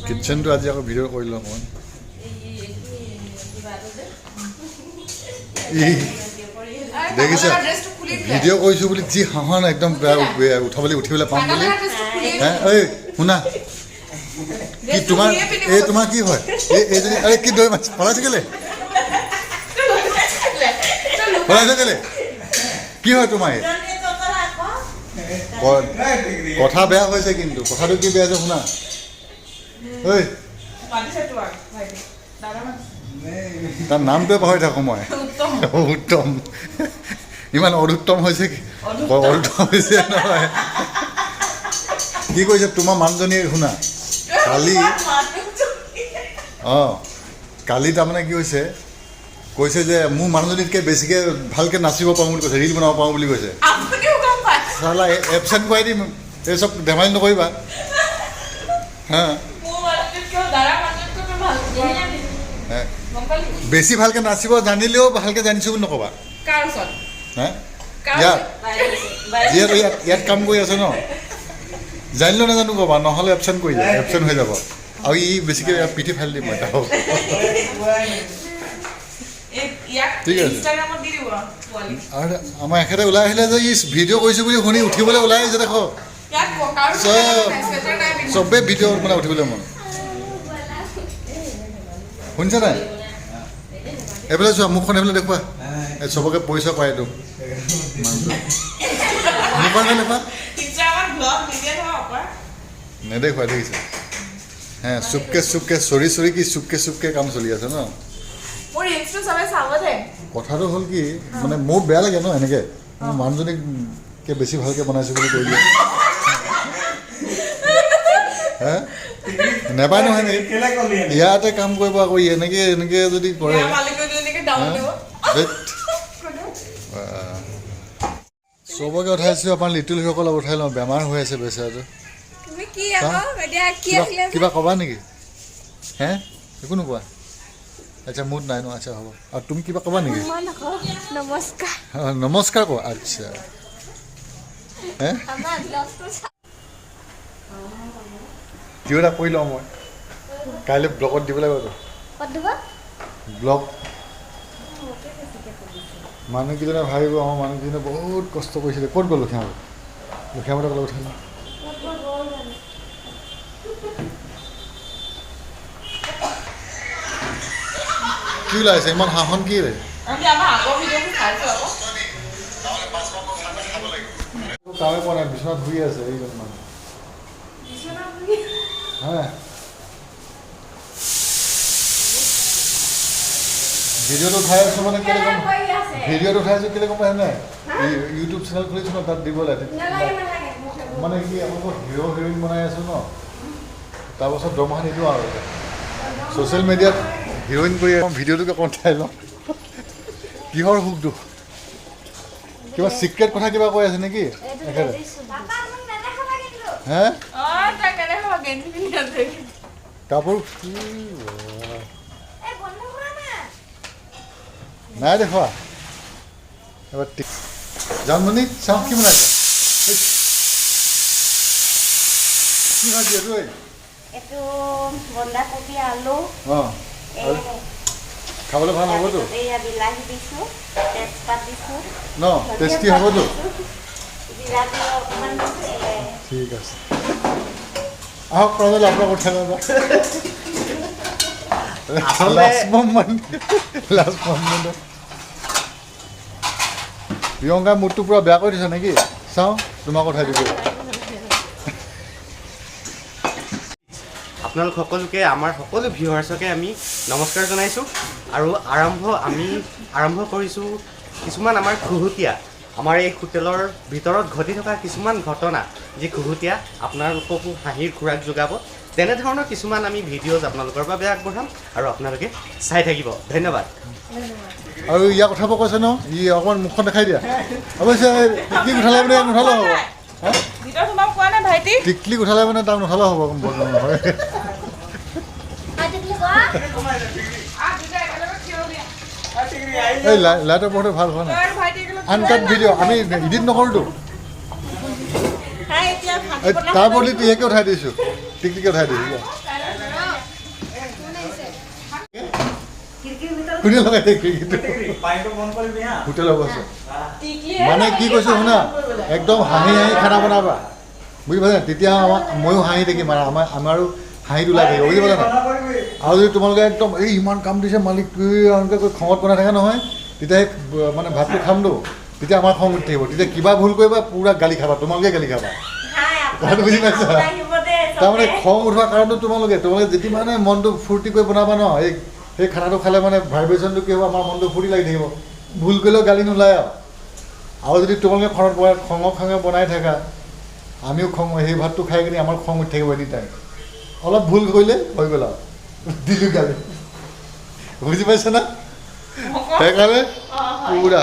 কিটচেনটো আজি আকৌ ভিডিঅ' কৰিলোঁ অকণমান দেখিছা ভিডিঅ' কৰিছোঁ বুলি যি হাঁহা নাই একদম উঠাবলৈ উঠিবলৈ পাম বুলি হে ঐ শুনা কি তোমাৰ কি হয় এইজনী আৰে কি দৈ মাছ পলাইছে কেলে কি হয় তোমাৰ কথা বেয়া হৈছে কিন্তু কথাটো কি বেয়া হৈছে শুনা ঐ তাৰ নামটোৱে পাহৰি থাকোঁ মই উত্তম ইমান অনুত্তম হৈছে অনুত্তম হৈছে নহয় কি কৈছে তোমাৰ মানুহজনীয়ে শুনা কালি তাৰমানে কি হৈছে কৈছে যে মোৰ মানুহজনীতকৈ বেছিকৈ ভালকৈ নাচিব পাৰোঁ বুলি কৈছে ৰীল বনাব পাৰোঁ বুলি কৈছে চালা এবচেণ্ট কৰাই দিম এই চব ধেমালি নকৰিবা হা বেছি ভালকৈ নাচিব জানিলেও ভালকৈ জানিছোঁ বুলি নক'বা হা ইয়াত কাম কৰি আছে ন জানিলেও নাজানো ক'বা নহ'লে এবচেণ্ট কৰি যায় এবচেণ্ট হৈ যাব আৰু ই বেছিকৈ পিঠি ফালি দিম মই ঠিক আছে আৰু আমাৰ এখেতে ওলাই আহিলে যে ই ভিডিঅ' কৰিছোঁ বুলি শুনি উঠিবলৈ ওলাই আহিছে দেখো চবেই ভিডিঅ' মানে উঠিবলৈ মন শুনিছা নাই এইফালে চোৱা মুখখন এইফালে দেখুৱা চবকে পৰিচয় পাই তোক মুখখন দেখুৱা নেদেখুৱা দেখিছে হে চুপকে চৰি কি চুপকে কাম চলি আছে ন কথাটো হ'ল কি মানে মোৰ বেয়া লাগে ন এনেকৈ মোৰ মানুহজনীকে বেছি ভালকৈ বনাইছোঁ বুলি কৈ দিয়ে হে নেপায় নহয় নেকি ইয়াতে কাম কৰিব আকৌ এনেকৈ যদি কৰে চবকে উঠাইছোঁ আপোনাৰ লিটুলসকলক উঠাই লওঁ বেমাৰ হৈ আছে বেচেৰাটো কিবা ক'বা নেকি হে একো নোকোৱা আচ্ছা মুড নাই ন আচ্ছা হ'ব আৰু তুমি কিবা ক'বা নেকি নমস্কাৰ কোৱা আচ্ছা হে কিয় এটা কৰি লওঁ মই কাইলৈ ব্লগত দিব লাগিব ব্লগ মানুহকেইজনে ভাবিব আমাৰ মানুহকেইজনে বহুত কষ্ট কৰিছিলে ক'ত গ'ল লখিয়ামতক লগত উঠাই লওঁ কি ওলাইছে ইমান হাঁহন কি কামে পোৱা নাই বিচনাত শুই আছে এইজন মানুহ হা ভিডিঅ'টো উঠাই আছোঁ মানে কেলে গম ভিডিঅ'টো উঠাই আছোঁ কেলে গম পাই নাই ইউটিউব চেনেল খুলিছোঁ ন তাত দিব লাগে মানে কি আপোনালোকৰ হিৰ' হিৰইন বনাই আছোঁ ন তাৰপাছত দৰমহা নিদিওঁ আৰু ছ'চিয়েল মিডিয়াত হিৰইন কৰি ভিডিঅ'টোকে অকণ চাই লওঁ কিহৰ সুখ দুখ কিবা চিক্ৰেট কথা কিবা কৈ আছে নেকি হে কাপোৰ নাই দেখুৱা এবাৰ জানমণি চাওঁ কি বনাইছে কি ভাজি এইটো বন্ধাকবি আলু অঁ খাবলৈ ভাল হ'বতো বিলাহী দিছোঁ তেজপাত দিছোঁ ন টেষ্টি হ'বতো অকণমান ঠিক আছে আহক প্ৰাজল আপোনাক উঠাই ল'বা লাষ্ট মমেণ্ট প্ৰিয়ংকা মুডটো পূৰা বেয়া কৰি দিছে নেকি চাওঁ তোমাক উঠাই দিব আপোনালোক সকলোকে আমাৰ সকলো ভিউৱাৰ্ছকে আমি নমস্কাৰ জনাইছোঁ আৰু আমি আৰম্ভ কৰিছোঁ কিছুমান আমাৰ খুহুতীয়া আমাৰ এই হোটেলৰ ভিতৰত ঘটি থকা কিছুমান ঘটনা যি খুহুতীয়া আপোনালোককো হাঁহিৰ খোৰাক যোগাব তেনেধৰণৰ কিছুমান আমি ভিডিঅ'জ আপোনালোকৰ বাবে আগবঢ়াম আৰু আপোনালোকে চাই থাকিব ধন্যবাদ আৰু ইয়াক উঠাব কৈছে ন ই অকণমান মুখখন দেখাই দিয়া অৱশ্যে টিকলি উঠালে মানে নুঠালেও হ'ব টিকলি উঠালে মানে তাক নুঠালেও হ'ব এই লাইটৰ পোহৰটো ভাল হোৱা নাই আনকাট ভিডিঅ' আমি এডিট নকৰোঁতো তাৰ বদলি টিয়াকে উঠাই দিছোঁ টিকলিকে উঠাই দিছোঁ কোনে লগাই থাকে খিৰিকীটো হোটেলৰ বস্তু মানে কি কৈছোঁ শুনা একদম হাঁহি হাঁহি খানা বনাবা বুজি পাইছা তেতিয়া ময়ো হাঁহি থাকিম আৰু আমাৰো হাঁহিটো ওলাই থাকিব বুজি পালা নাই আৰু যদি তোমালোকে একদম এই ইমান কাম দিছে মালিক এনেকৈ কৈ খঙত বনাই থাকে নহয় তেতিয়া মানে ভাতটো খামতো তেতিয়া আমাৰ খং উঠি থাকিব তেতিয়া কিবা ভুল কৰিবা পূৰা গালি খাবা তোমালোকে গালি খাবা কথাটো বুজি পাইছা তাৰমানে খং উঠোৱা কাৰণটো তোমালোকে যেতিয়া মানে মনটো ফূৰ্তি কৰি বনাবা ন সেই খানাটো খালে মানে ভাইব্ৰেশ্যনটো কি হ'ব আমাৰ মনটো ফূৰ্তি লাগি থাকিব ভুল কৰিলেও গালি নোলায় আৰু যদি তোমালোকে খঙে বনাই থাকা আমিও সেই ভাতটো খাই কিনি আমাৰ খং উঠি থাকিব এনি টাইম অলপ ভুল কৰিলে হৈ গ'ল আৰু দিলোঁ গালি বুজি পাইছা না সেইকাৰণে পুৰা